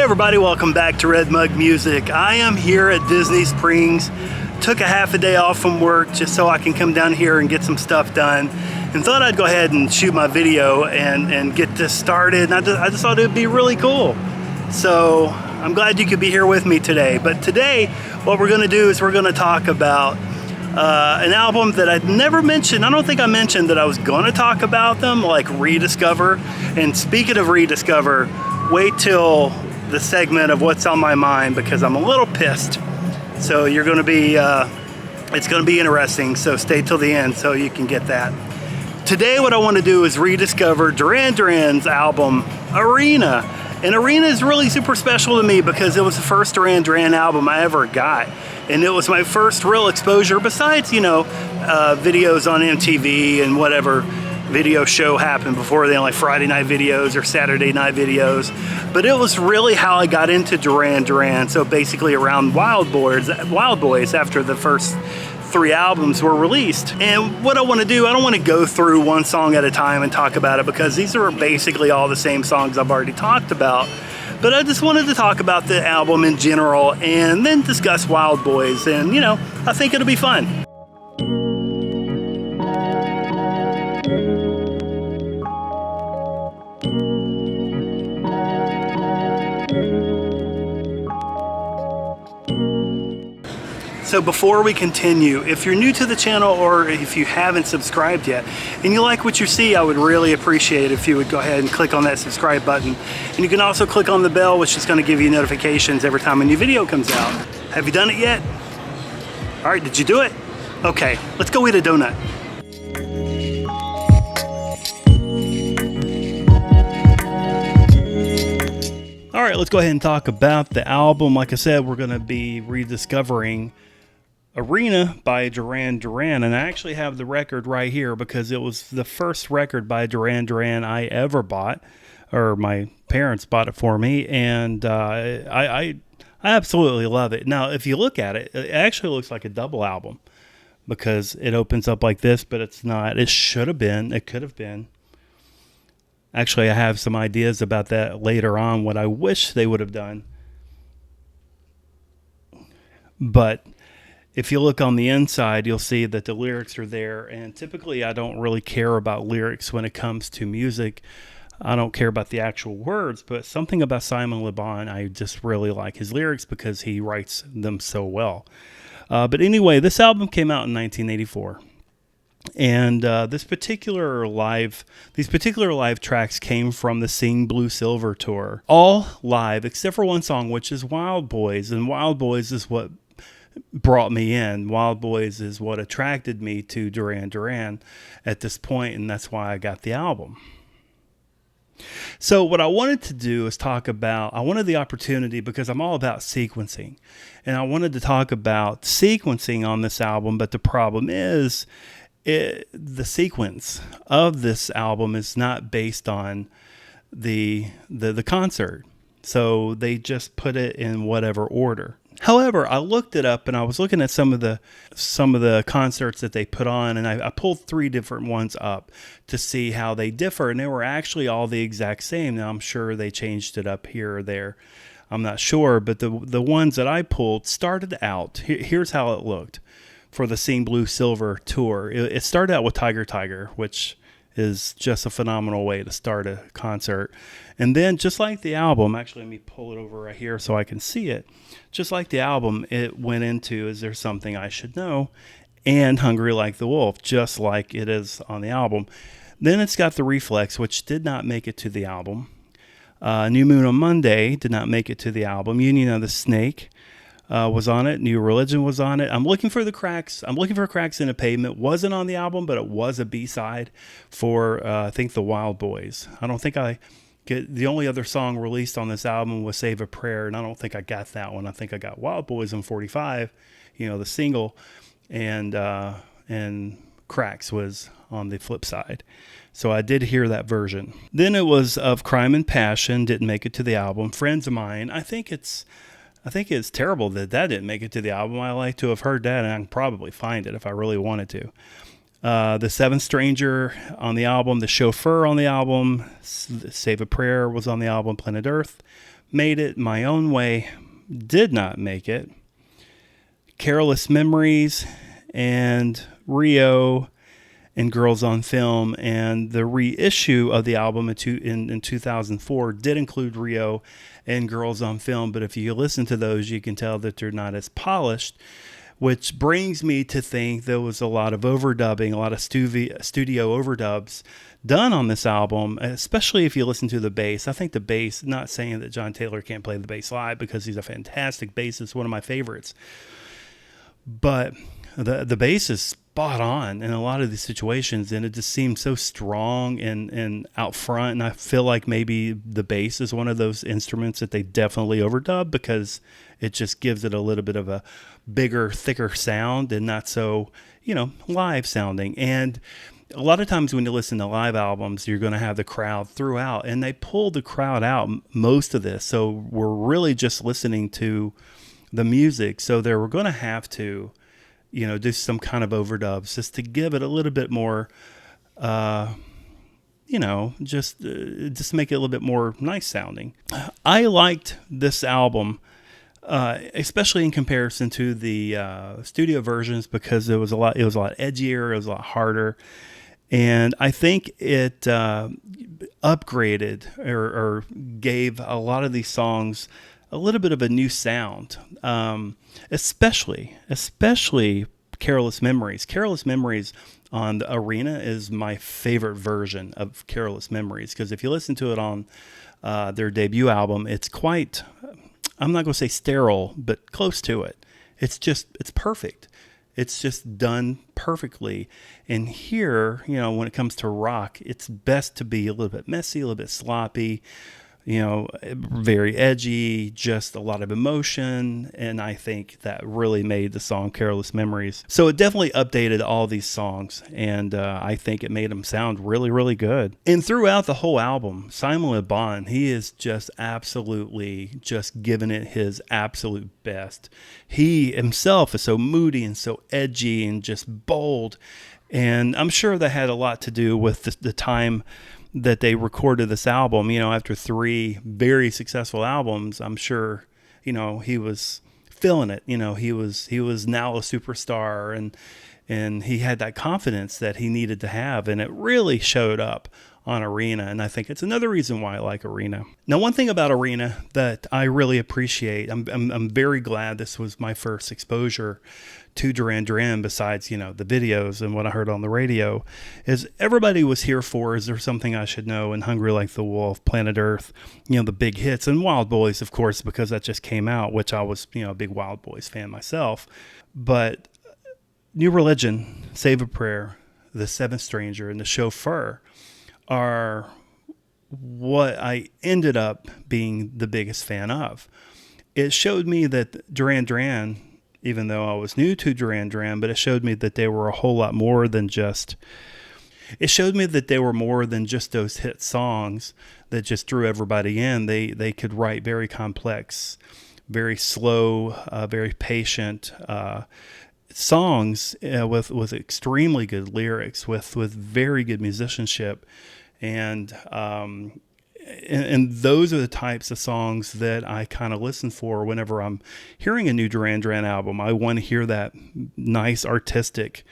everybody, welcome back to RedMug Music. I am here at Disney Springs. Took a half a day off from work just so I can come down here and get some stuff done, and thought I'd go ahead and shoot my video and get this started. And I just thought it would be really cool. So I'm glad you could be here with me today. But today what we're going to do is we're going to talk about an album that I'd never mentioned. I don't think I mentioned that I was going to talk about them, like Rediscover. And speaking of Rediscover, wait till the segment of what's on my mind, because I'm a little pissed. So you're going to be, it's going to be interesting. So stay till the end so you can get that. Today what I want to do is rediscover Duran Duran's album, Arena. And Arena is really super special to me because it was the first Duran Duran album I ever got. And it was my first real exposure besides, you know, videos on MTV and whatever video show happened before then, like Friday night videos or Saturday night videos. But it was really how I got into Duran Duran. So basically around Wild Boys after the first 3 albums were released. And what I want to do, I don't want to go through one song at a time and talk about it, because these are basically all the same songs I've already talked about. But I just wanted to talk about the album in general and then discuss Wild Boys. And, you know, I think it'll be fun. So before we continue, if you're new to the channel or if you haven't subscribed yet and you like what you see, I would really appreciate if you would go ahead and click on that subscribe button. And you can also click on the bell, which is going to give you notifications every time a new video comes out. Have you done it yet? All right, did you do it? Okay, let's go eat a donut. All right, let's go ahead and talk about the album. Like I said, we're going to be rediscovering Arena by Duran Duran, and I actually have the record right here because it was the first record by Duran Duran I ever bought, or my parents bought it for me, and I absolutely love it. Now, if you look at it, it actually looks like a double album because it opens up like this, but it's not. It should have been. It could have been. Actually, I have some ideas about that later on, what I wish they would have done. But if you look on the inside, you'll see that the lyrics are there. And typically, I don't really care about lyrics when it comes to music. I don't care about the actual words, but something about Simon Le Bon, I just really like his lyrics because he writes them so well. But anyway, this album came out in 1984. And these particular live tracks came from the Sing Blue Silver tour, all live except for one song, which is Wild Boys. And Wild Boys is what brought me in. Wild Boys is what attracted me to Duran Duran at this point, and that's why I got the album. So what I wanted to do is talk about, I wanted the opportunity, because I'm all about sequencing, and I wanted to talk about sequencing on this album, but the problem is the sequence of this album is not based on the concert. So they just put it in whatever order. However, I looked it up and I was looking at some of the concerts that they put on, and I pulled 3 different ones up to see how they differ, and they were actually all the exact same. Now I'm sure they changed it up here or there. I'm not sure, but the ones that I pulled started out. Here's how it looked for the Sing Blue Silver tour. It started out with Tiger Tiger, which is just a phenomenal way to start a concert. And then just like the album, actually let me pull it over right here so I can see it. Just like the album, it went into Is There Something I Should Know and Hungry Like the Wolf, just like it is on the album. Then it's got the Reflex, which did not make it to the album. New Moon on Monday did not make it to the album. Union of the Snake was on it. New Religion was on it. I'm looking for Cracks in a Pavement. Wasn't on the album, but it was a B-side for I think the Wild Boys. I don't think the only other song released on this album was Save a Prayer, and I don't think I got that one. I think I got Wild Boys on 45, you know, the single, and Cracks was on the flip side. So I did hear that version. Then it was Of Crime and Passion, didn't make it to the album. Friends of Mine, I think it's terrible that didn't make it to the album. I like to have heard that, and I can probably find it if I really wanted to. The Seventh Stranger on the album, The Chauffeur on the album, Save a Prayer was on the album, Planet Earth, made it. My Own Way did not make it. Careless Memories and Rio and Girls on Film, and the reissue of the album in 2004 did include Rio and Girls on Film, but if you listen to those, you can tell that they're not as polished, which brings me to think there was a lot of overdubbing, a lot of studio overdubs done on this album, especially if you listen to the bass. I think the bass, not saying that John Taylor can't play the bass live because he's a fantastic bassist, one of my favorites, but the bass is spot on in a lot of these situations, and it just seems so strong and out front. And I feel like maybe the bass is one of those instruments that they definitely overdub because it just gives it a little bit of a bigger, thicker sound and not so, live sounding. And a lot of times when you listen to live albums, you're going to have the crowd throughout, and they pull the crowd out most of this. So we're really just listening to the music. So they were going to have to, do some kind of overdubs just to give it a little bit more, just make it a little bit more nice sounding. I liked this album, especially in comparison to the studio versions, because it was a lot edgier, it was a lot harder. And I think it upgraded or gave a lot of these songs a little bit of a new sound, especially Careless Memories. Careless Memories on the Arena is my favorite version of Careless Memories, because if you listen to it on their debut album, it's quite, I'm not going to say sterile, but close to it. It's perfect. It's just done perfectly. And here, when it comes to rock, it's best to be a little bit messy, a little bit sloppy, very edgy, just a lot of emotion. And I think that really made the song Careless Memories. So it definitely updated all these songs, and I think it made them sound really, really good. And throughout the whole album, Simon Le Bon, he is just absolutely just giving it his absolute best. He himself is so moody and so edgy and just bold. And I'm sure that had a lot to do with the time that they recorded this album. After 3 very successful albums, I'm sure, he was feeling it. He was now a superstar, and he had that confidence that he needed to have, and it really showed up on Arena. And I think it's another reason why I like Arena. Now, one thing about Arena that I really appreciate, I'm very glad this was my first exposure to Duran Duran, besides, the videos and what I heard on the radio, is Everybody Was Here For, Is There Something I Should Know, and Hungry Like the Wolf, Planet Earth, the big hits, and Wild Boys, of course, because that just came out, which I was, a big Wild Boys fan myself. But New Religion, Save a Prayer, The Seventh Stranger, and The Chauffeur are what I ended up being the biggest fan of. It showed me that Duran Duran, even though I was new to Duran Duran, but it showed me that they were a whole lot more than just, those hit songs that just drew everybody in. They could write very complex, very slow, very patient songs with extremely good lyrics, with very good musicianship. And those are the types of songs that I kind of listen for whenever I'm hearing a new Duran Duran album. I want to hear that nice artistic,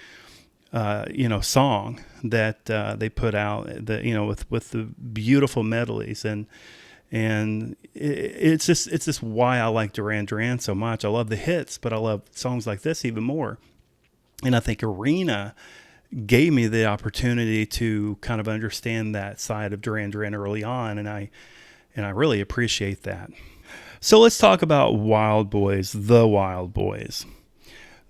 song that they put out, with the beautiful melodies, and it's just why I like Duran Duran so much. I love the hits, but I love songs like this even more. And I think Arena gave me the opportunity to kind of understand that side of Duran Duran early on, and I really appreciate that. So let's talk about Wild Boys, The Wild Boys.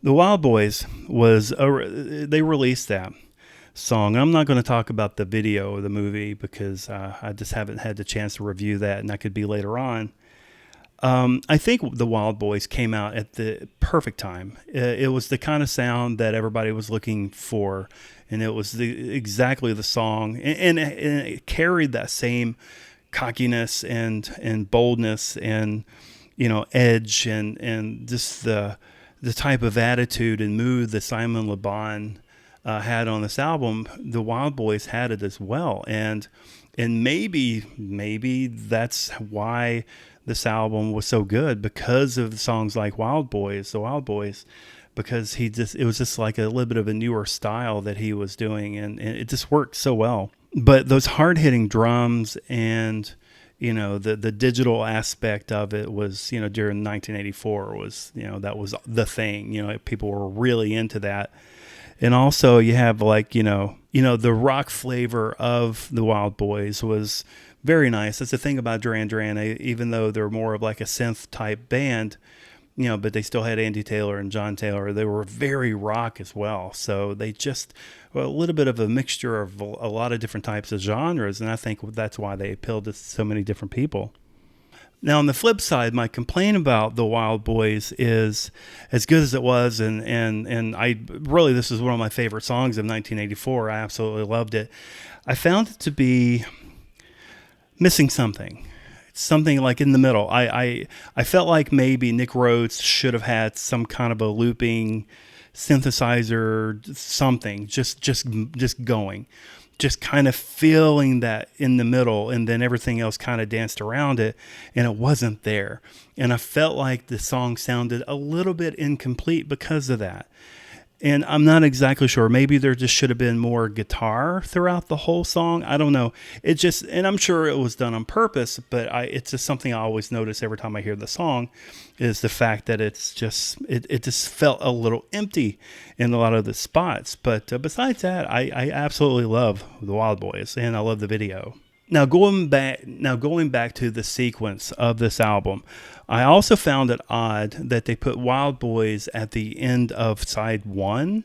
The Wild Boys they released that song. I'm not going to talk about the video of the movie because I just haven't had the chance to review that, and that could be later on. I think the Wild Boys came out at the perfect time. It was the kind of sound that everybody was looking for, and it was exactly the song, and it carried that same cockiness and boldness and edge and just the type of attitude and mood that Simon Le Bon had on this album. The Wild Boys had it as well, and maybe that's why this album was so good because of songs like the Wild Boys, because it was just like a little bit of a newer style that he was doing, and it just worked so well. But those hard-hitting drums and the digital aspect of it was, during 1984 was, that was the thing. People were really into that. And also you have the rock flavor of the Wild Boys was very nice. That's the thing about Duran Duran, even though they're more of like a synth type band, but they still had Andy Taylor and John Taylor. They were very rock as well. So they just a little bit of a mixture of a lot of different types of genres. And I think that's why they appealed to so many different people. Now, on the flip side, my complaint about the Wild Boys is, as good as it was, and I really, this is one of my favorite songs of 1984. I absolutely loved it. I found it to be missing something. Something like in the middle. I felt like maybe Nick Rhodes should have had some kind of a looping synthesizer, something, just going. Just kind of feeling that in the middle, and then everything else kind of danced around it, and it wasn't there. And I felt like the song sounded a little bit incomplete because of that. And I'm not exactly sure. Maybe there just should have been more guitar throughout the whole song. I don't know. And I'm sure it was done on purpose, but it's just something I always notice every time I hear the song, is the fact that it just felt a little empty in a lot of the spots. But besides that, I absolutely love the Wild Boys, and I love the video. Now going back to the sequence of this album, I also found it odd that they put Wild Boys at the end of side 1,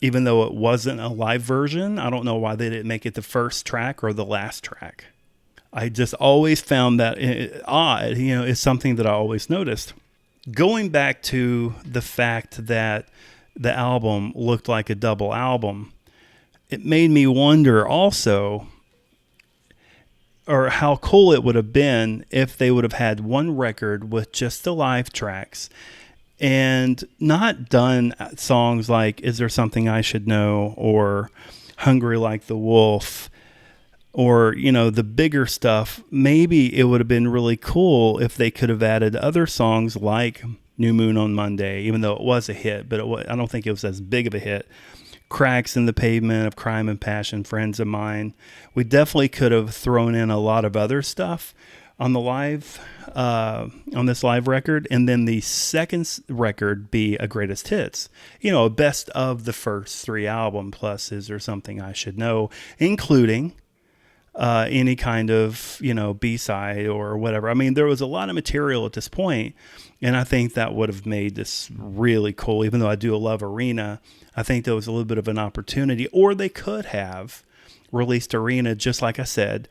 even though it wasn't a live version. I don't know why they didn't make it the first track or the last track. I just always found that odd. It's something that I always noticed. Going back to the fact that the album looked like a double album, it made me wonder also, or how cool it would have been if they would have had one record with just the live tracks and not done songs like Is There Something I Should Know or Hungry Like the Wolf or, the bigger stuff. Maybe it would have been really cool if they could have added other songs like New Moon on Monday, even though it was a hit, but I don't think it was as big of a hit. Cracks in the Pavement, Of Crime and Passion, Friends of Mine. We definitely could have thrown in a lot of other stuff on the live, on this live record, and then the second record be a greatest hits. A best of the first 3 albums, plus Is There Something I Should Know, including any kind of, B-side or whatever. I mean, there was a lot of material at this point, and I think that would have made this really cool. Even though I do love Arena, I think there was a little bit of an opportunity, or they could have released Arena, just like I said,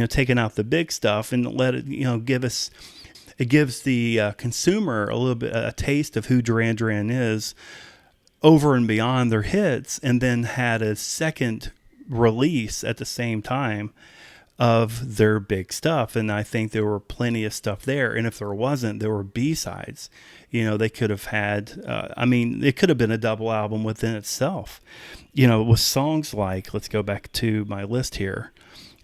taking out the big stuff and let it, it gives the consumer a little bit, a taste of who Duran Duran is over and beyond their hits, and then had a second release at the same time of their big stuff. And I think there were plenty of stuff there. And if there wasn't, there were B-sides. They could have had, it could have been a double album within itself, with songs like, let's go back to my list here.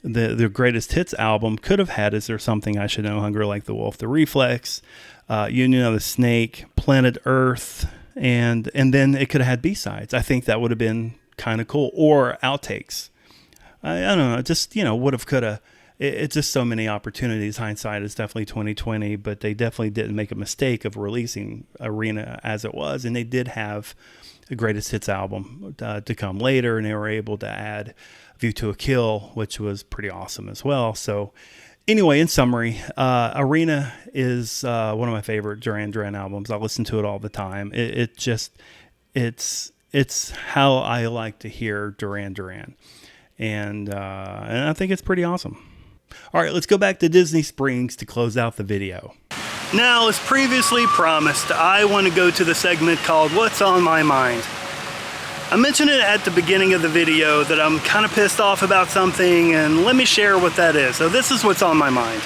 The greatest hits album could have had Is There Something I Should Know, Hungry Like the Wolf, The Reflex, Union of the Snake, Planet Earth, and then it could have had B-sides. I think that would have been kind of cool, or outtakes. I don't know, just, would have, could have. It's just so many opportunities. Hindsight is definitely 2020, but they definitely didn't make a mistake of releasing Arena as it was, and they did have a greatest hits album to come later, and they were able to add View to a Kill, which was pretty awesome as well. So anyway, in summary, Arena is one of my favorite Duran Duran albums. I listen to it all the time. It's how I like to hear Duran Duran. And I think it's pretty awesome. All right, let's go back to Disney Springs to close out the video. Now, as previously promised, I want to go to the segment called What's on My Mind. I mentioned it at the beginning of the video that I'm kind of pissed off about something, and let me share what that is. So this is what's on my mind.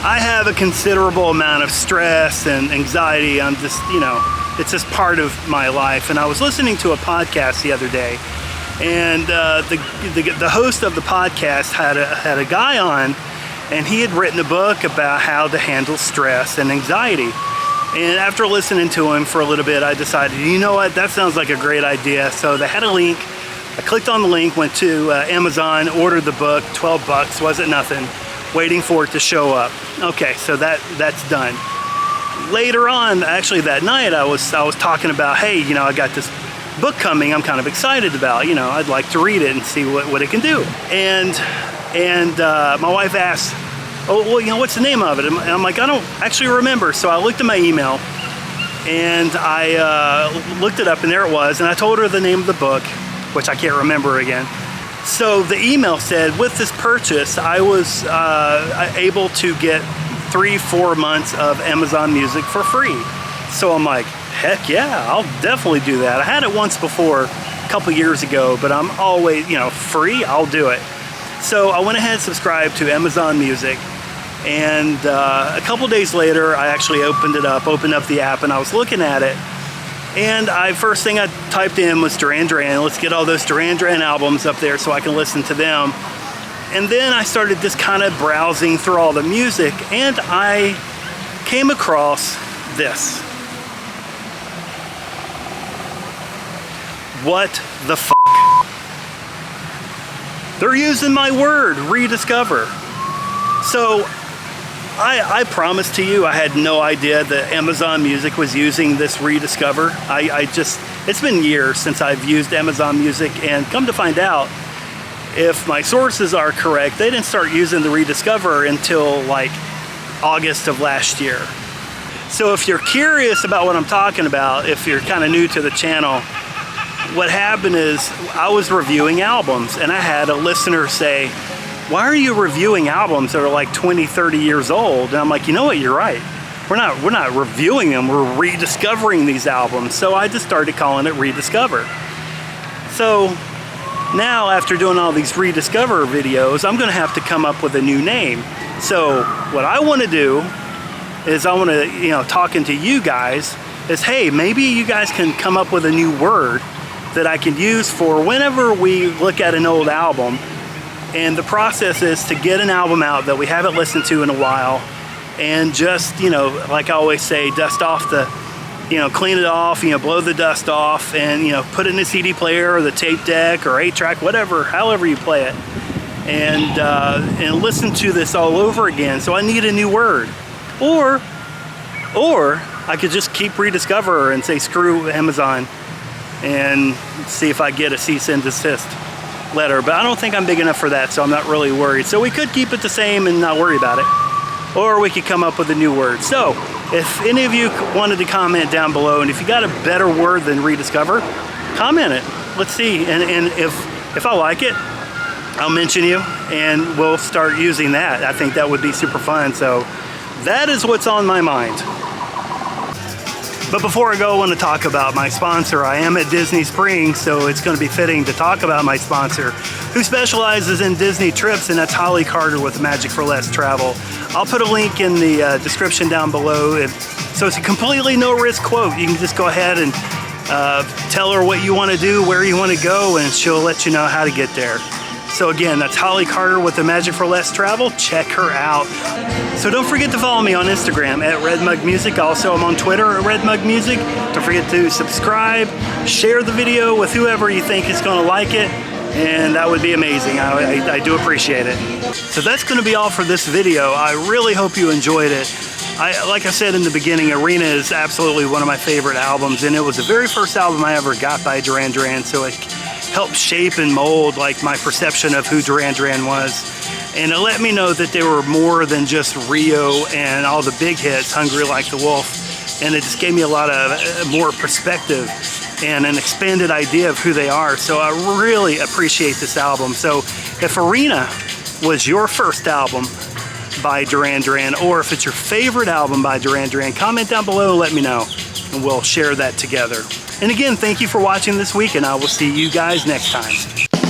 I have a considerable amount of stress and anxiety. I'm just, it's just part of my life. And I was listening to a podcast the other day, And the host of the podcast had a guy on, and he had written a book about how to handle stress and anxiety. And after listening to him for a little bit, I decided, you know what, that sounds like a great idea. So they had a link. I clicked on the link, went to Amazon, ordered the book, $12, wasn't nothing, waiting for it to show up. Okay, so that's done. Later on, actually that night, I was talking about, hey, you know, I got this book coming I'm kind of excited about. You know, I'd like to read it and see what it can do. And my wife asked, oh, well, you know, what's the name of it? And I'm like, I don't actually remember. So I looked at my email and I looked it up, and there it was. And I told her the name of the book, which I can't remember again. So the email said, with this purchase, I was able to get 3-4 months of Amazon Music for free. So I'm like, heck yeah, I'll definitely do that. I had it once before, a couple years ago, but I'm always, you know, free, I'll do it. So I went ahead and subscribed to Amazon Music, and a couple days later, I actually opened up the app, and I was looking at it, and first thing I typed in was Duran Duran. Let's get all those Duran Duran albums up there so I can listen to them. And then I started just kind of browsing through all the music, and I came across this. What the f***? They're using my word, rediscover. So I promise to you, I had no idea that Amazon Music was using this rediscover. It's been years since I've used Amazon Music, and come to find out, if my sources are correct, they didn't start using the rediscover until like August of last year. So if you're curious about what I'm talking about, if you're kind of new to the channel, what happened is I was reviewing albums, and I had a listener say, why are you reviewing albums that are like 20, 30 years old? And I'm like, you know what, you're right. We're not reviewing them, we're rediscovering these albums. So I just started calling it Rediscover. So now, after doing all these Rediscover videos, I'm gonna have to come up with a new name. So what I wanna do is I wanna, you know, talking to you guys, is hey, maybe you guys can come up with a new word that I can use for whenever we look at an old album. And the process is to get an album out that we haven't listened to in a while, and just, you know, like I always say, dust off the, you know, clean it off, you know, blow the dust off, and, you know, put it in the CD player or the tape deck or 8-track, whatever, however you play it, and listen to this all over again. So I need a new word. Or I could just keep Rediscover and say screw Amazon and see if I get a cease and desist letter. But I don't think I'm big enough for that, so I'm not really worried. So we could keep it the same and not worry about it. Or we could come up with a new word. So if any of you wanted to comment down below, and if you got a better word than rediscover, comment it. Let's see. And if I like it, I'll mention you, and we'll start using that. I think that would be super fun. So that is what's on my mind. But before I go, I want to talk about my sponsor. I am at Disney Springs, so it's going to be fitting to talk about my sponsor, who specializes in Disney trips, and that's Holly Carter with Magic for Less Travel. I'll put a link in the description down below. So it's a completely no-risk quote. You can just go ahead and tell her what you want to do, where you want to go, and she'll let you know how to get there. So again, that's Holly Carter with the Magic for Less Travel. Check her out. So don't forget to follow me on Instagram at RedMug Music. Also, I'm on Twitter at RedMug Music. Don't forget to subscribe, share the video with whoever you think is going to like it, and that would be amazing. I do appreciate it. So that's going to be all for this video. I really hope you enjoyed it. Like I said in the beginning, Arena is absolutely one of my favorite albums, and it was the very first album I ever got by Duran Duran, so it helped shape and mold like my perception of who Duran Duran was. And it let me know that they were more than just Rio and all the big hits, Hungry Like the Wolf. And it just gave me a lot of more perspective and an expanded idea of who they are. So I really appreciate this album. So if Arena was your first album by Duran Duran, or if it's your favorite album by Duran Duran, comment down below and let me know, and we'll share that together. And again, thank you for watching this week, and I will see you guys next time.